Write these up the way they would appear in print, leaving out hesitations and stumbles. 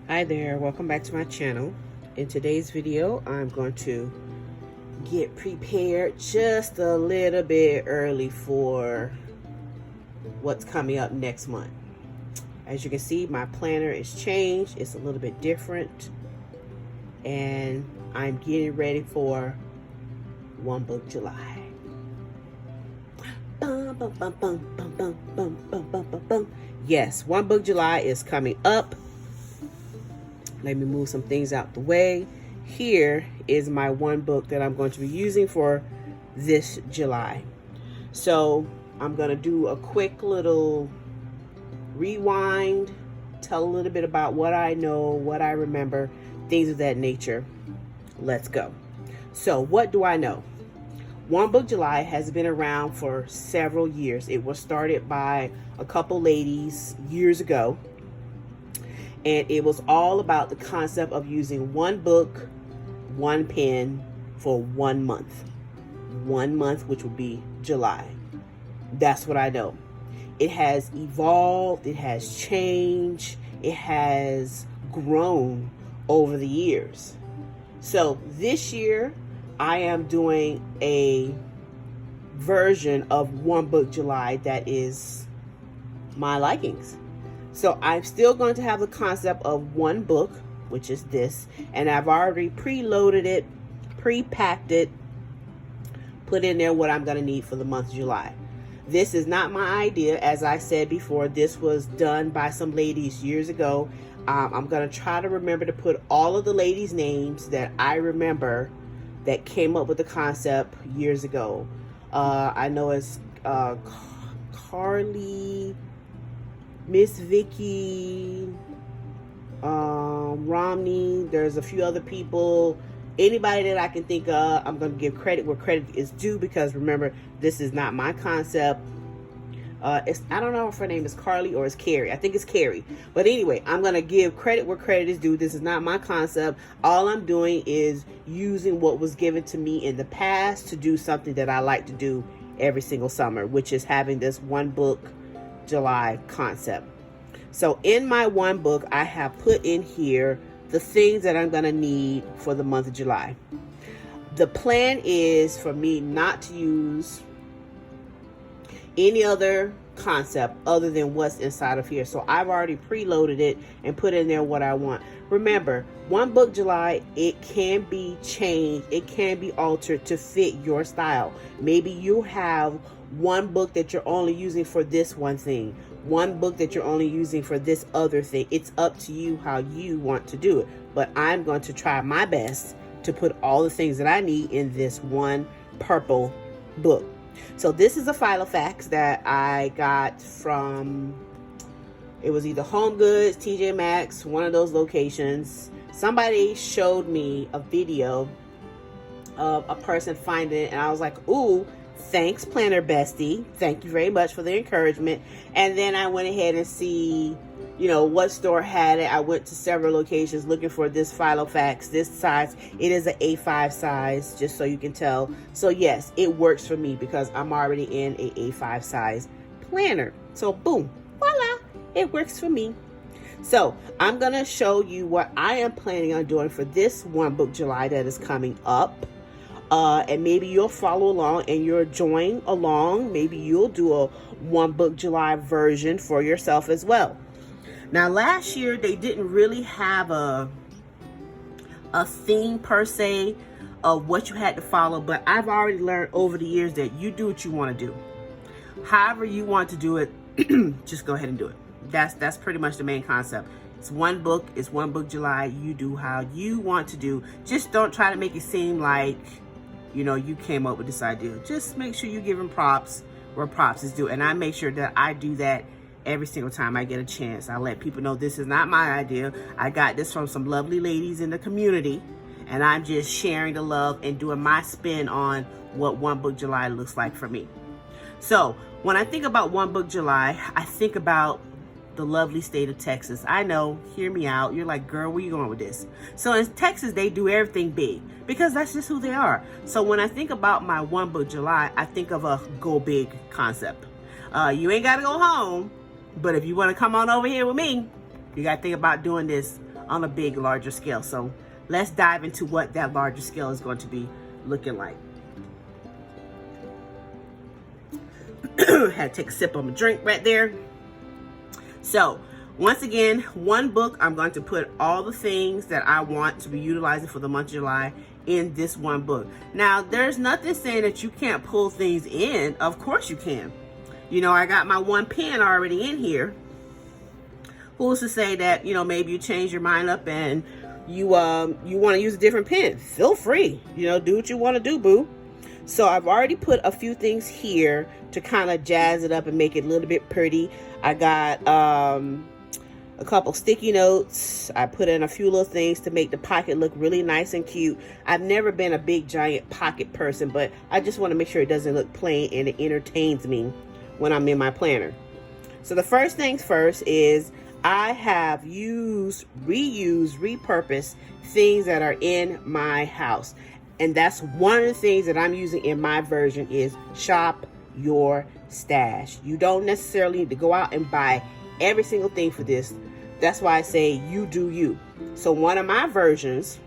Hi there, welcome back to my channel. In today's video, I'm going to get prepared just a little bit early for what's coming up next month. As you can see, my planner is changed. It's a little bit different. And I'm getting ready for One Book July. Yes, One Book July is coming up. Let me move some things out the way. Here is my one book that I'm going to be using for this July. So I'm going to do a quick little rewind, tell a little bit about what I know, what I remember, things of that nature. Let's go. So what do I know? One Book July has been around for several years. It was started by a couple ladies years ago. And it was all about the concept of using one book, one pen for 1 month. 1 month, which would be July. That's what I know. It has evolved, it has changed, it has grown over the years. So this year, I am doing a version of One Book July that is my likings. So I'm still going to have the concept of one book, which is this, and I've already preloaded it, pre-packed it, put in there what I'm going to need for the month of July. This is not my idea. As I said before, this was done by some ladies years ago. I'm going to try to remember to put all of the ladies' names that I remember that came up with the concept years ago. I know it's Carly, Miss Vicky, Romney. There's a few other people. Anybody that I can think of, I'm going to give credit where credit is due, because remember, this is not my concept. I don't know if her name is Carly or it's Carrie. I think it's Carrie. But anyway, I'm going to give credit where credit is due. This is not my concept. All I'm doing is using what was given to me in the past to do something that I like to do every single summer, which is having this One Book July concept. So in my one book, I have put in here the things that I'm going to need for the month of July. The plan is for me not to use any other concept other than what's inside of here. So I've already preloaded it and put in there what I want. Remember, One Book July, it can be changed, it can be altered to fit your style. Maybe you have one book that you're only using for this one thing, one book that you're only using for this other thing. It's up to you how you want to do it. But I'm going to try my best to put all the things that I need in this one purple book. So this is a Filofax that I got from, it was either Home Goods, TJ Maxx, one of those locations. Somebody showed me a video of a person finding it, and I was like, ooh, thanks, Planner Bestie. Thank you very much for the encouragement. And then I went ahead and see, what store had it. I went to several locations looking for this Filofax, this size. It is an A5 size, just so you can tell. So yes, it works for me because I'm already in a A5 size planner. So boom, voila, it works for me. So I'm going to show you what I am planning on doing for this One Book July that is coming up. And maybe you'll follow along and you'll join along. Maybe you'll do a One Book July version for yourself as well. Now, last year, they didn't really have a theme per se of what you had to follow, but I've already learned over the years that you do what you want to do. However you want to do it, just go ahead and do it. That's pretty much the main concept. It's one book, it's One Book July. You do how you want to do. Just don't try to make it seem like, you came up with this idea. Just make sure you give them props where props is due. And I make sure that I do that every single time I get a chance. I let people know this is not my idea. I got this from some lovely ladies in the community, and I'm just sharing the love and doing my spin on what One Book July looks like for me. So when I think about One Book July, I think about the lovely state of Texas. I know, hear me out. You're like, girl, where you going with this? So in Texas, they do everything big because that's just who they are. So when I think about my One Book July, I think of a go big concept. You ain't got to go home, but if you want to come on over here with me, you got to think about doing this on a big, larger scale. So let's dive into what that larger scale is going to be looking like. Had to take a sip of my drink right there. So once again, one book, I'm going to put all the things that I want to be utilizing for the month of July in this one book. Now, there's nothing saying that you can't pull things in. Of course you can. You know, I got my one pen already in here. Who's to say that, you know, maybe you change your mind up and you want to use a different pen? Feel free. You know, do what you want to do, boo. So I've already put a few things here to kind of jazz it up and make it a little bit pretty. I got a couple sticky notes. I put in a few little things to make the pocket look really nice and cute. I've never been a big giant pocket person, but I just want to make sure it doesn't look plain and it entertains me when I'm in my planner. So the first things first is I have used, reused, repurposed things that are in my house. And that's one of the things that I'm using in my version is shop your stash. You don't necessarily need to go out and buy every single thing for this. That's why I say you do you. So one of my versions,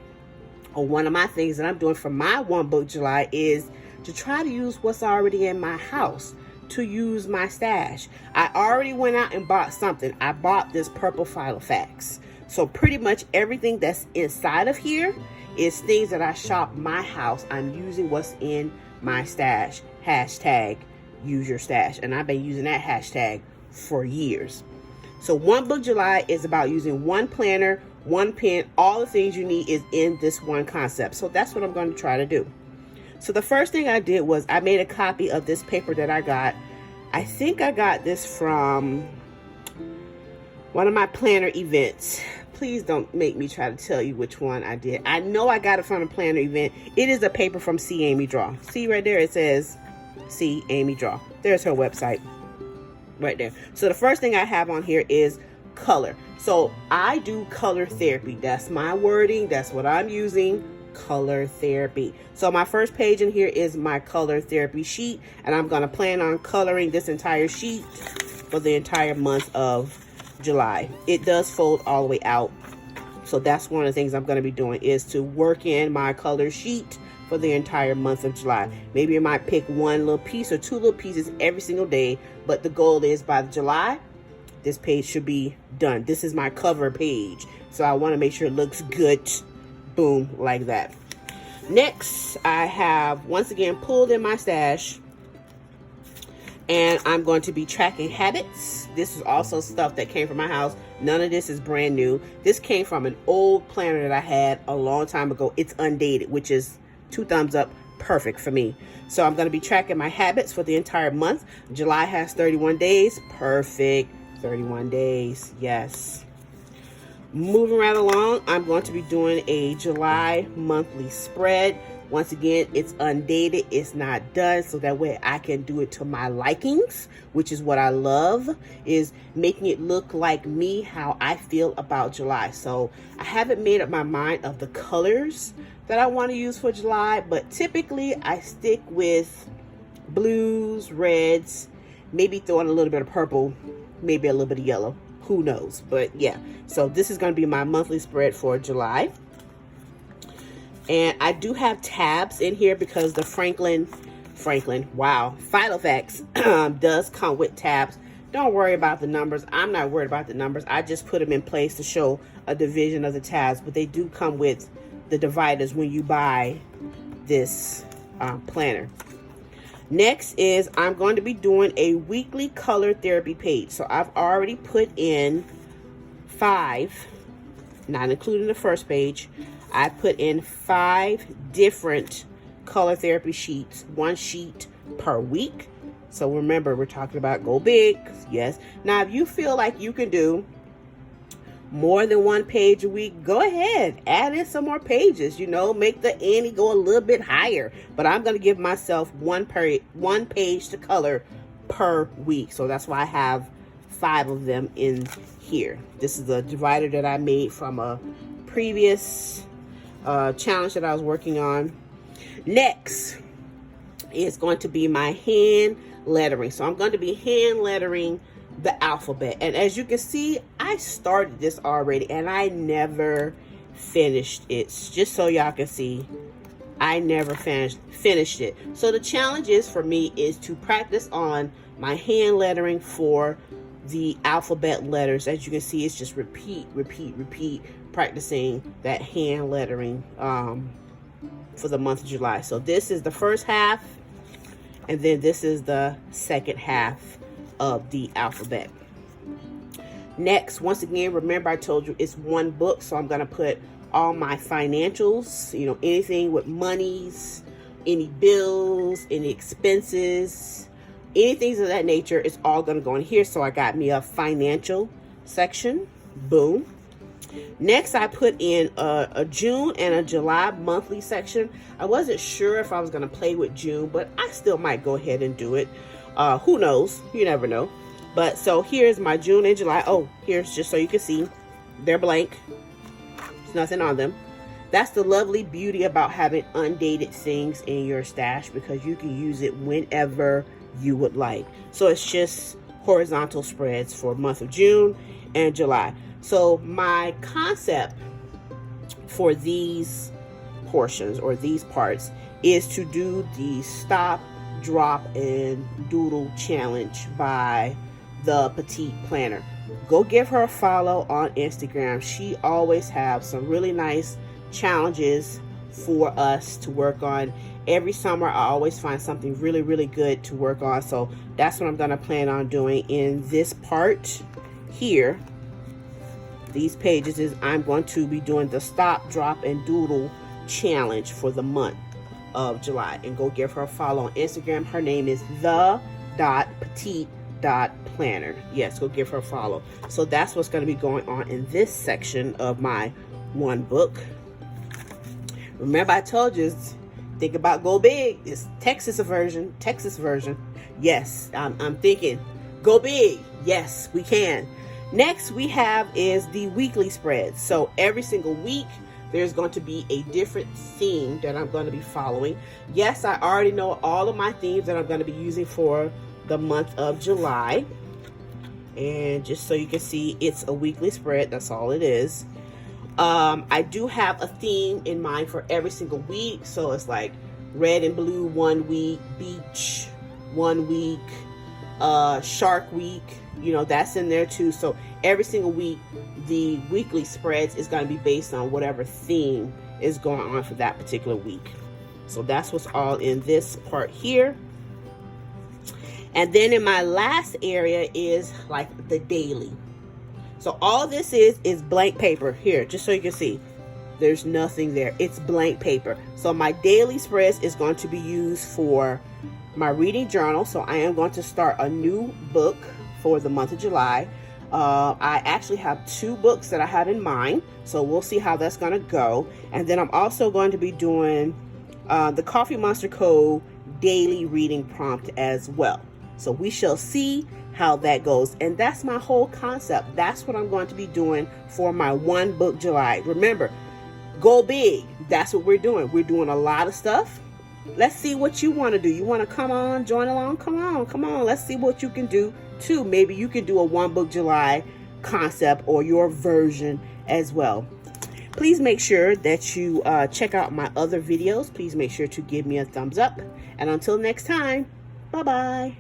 or one of my things that I'm doing for my one book July, is to try to use what's already in my house, to use my stash. I already went out and bought something. I bought this purple Filofax. So pretty much everything that's inside of here is things that I shop my house. I'm using what's in my stash. Hashtag use your stash. And I've been using that hashtag for years. So one book July is about using one planner, one pen. All the things you need is in this one concept. So that's what I'm going to try to do. So the first thing I did was I made a copy of this paper that I got. I think I got this from one of my planner events. Please don't make me try to tell you which one I did. I know I got it from a planner event. It is a paper from See Amy Draw. See right there, it says See Amy Draw. There's her website right there. So the first thing I have on here is color. So I do color therapy. That's my wording. That's what I'm using. Color therapy. So my first page in here is my color therapy sheet, and I'm going to plan on coloring this entire sheet for the entire month of July. It does fold all the way out, so that's one of the things I'm going to be doing, is to work in my color sheet for the entire month of July. Maybe I might pick one little piece or two little pieces every single day, but the goal is by July this page should be done. This is my cover page, so I want to make sure it looks good. Boom, like that. Next, I have once again pulled in my stash, and I'm going to be tracking habits. This is also stuff that came from my house. None of this is brand new. This came from an old planner that I had a long time ago. It's undated, which is 2 thumbs up, perfect for me. So I'm going to be tracking my habits for the entire month. July has 31 days. Perfect. 31 days. Yes. Moving right along, I'm going to be doing a July monthly spread. Once again, it's undated, it's not done, so that way I can do it to my likings, which is what I love, is making it look like me, how I feel about July. So I haven't made up my mind of the colors that I want to use for July, but typically I stick with blues, reds, maybe throw in a little bit of purple, maybe a little bit of yellow. Who knows? But yeah, so this is going to be my monthly spread for July. And I do have tabs in here because the Franklin, wow, Filofax does come with tabs. Don't worry about the numbers. I'm not worried about the numbers. I just put them in place to show a division of the tabs, but they do come with the dividers when you buy this planner. Next is I'm going to be doing a weekly color therapy page. So I've already put in 5, not including the first page. I put in 5 different color therapy sheets, 1 sheet per week. So remember, we're talking about go big. Yes. Now, if you feel like you can do more than 1 page a week, go ahead, add in some more pages, you know, make the ante go a little bit higher. But I'm going to give myself 1 page to color per week. So that's why I have 5 of them in here. This is a divider that I made from a previous challenge that I was working on. Next is going to be my hand lettering. So I'm going to be hand lettering the alphabet. And as you can see, I started this already and I never finished it. Just so y'all can see, I never finished it. So the challenge is for me is to practice on my hand lettering for the alphabet letters. As you can see, it's just repeat, practicing that hand lettering for the month of July. So this is the first half, and then this is the second half of the alphabet. Next, once again, remember I told you it's one book, so I'm going to put all my financials, you know, anything with monies, any bills, any expenses, anything of that nature, it's all going to go in here. So I got me a financial section. Boom. Next, I put in a June and a July monthly section. I wasn't sure if I was going to play with June, but I still might go ahead and do it. Who knows? You never know. But so here's my June and July. Oh, here's just so you can see. They're blank. There's nothing on them. That's the lovely beauty about having undated things in your stash, because you can use it whenever you would like. So it's just horizontal spreads for month of June and July. So my concept for these portions or these parts is to do the stop, drop, and doodle challenge by the Petite Planner. Go give her a follow on Instagram. She always has some really nice challenges for us to work on. Every summer I always find something really good to work on. So that's what I'm going to plan on doing in this part here. These pages is I'm going to be doing the stop, drop, and doodle challenge for the month of July. And go give her a follow on Instagram. Her name is the.petite.planner. Yes, go give her a follow. So that's what's going to be going on in this section of my one book. Remember I told you, think about go big. It's Texas version. Yes, I'm thinking go big. Yes, we can. Next we have is the weekly spreads. So every single week there's going to be a different theme that I'm going to be following. Yes, I already know all of my themes that I'm going to be using for the month of July. And just so you can see, it's a weekly spread. That's all it is. I do have a theme in mind for every single week. So it's like red and blue 1 week, beach 1 week, shark week, you know, that's in there too. So every single week, the weekly spreads is going to be based on whatever theme is going on for that particular week. So that's what's all in this part here. And then in my last area is like the daily. So all this is blank paper here, just so you can see. There's nothing there. It's blank paper. So my daily spreads is going to be used for my reading journal. So I am going to start a new book for the month of July. I actually have 2 books that I have in mind. So we'll see how that's going to go. And then I'm also going to be doing the Coffee Monster Code daily reading prompt as well. So we shall see how that goes. And that's my whole concept. That's what I'm going to be doing for my one book July. Remember, go big. That's what we're doing. We're doing a lot of stuff. Let's see what you want to do. You want to come on, join along? Come on. Let's see what you can do too. Maybe you can do a one book July concept or your version as well. Please make sure that you check out my other videos. Please make sure to give me a thumbs up. And until next time, bye-bye.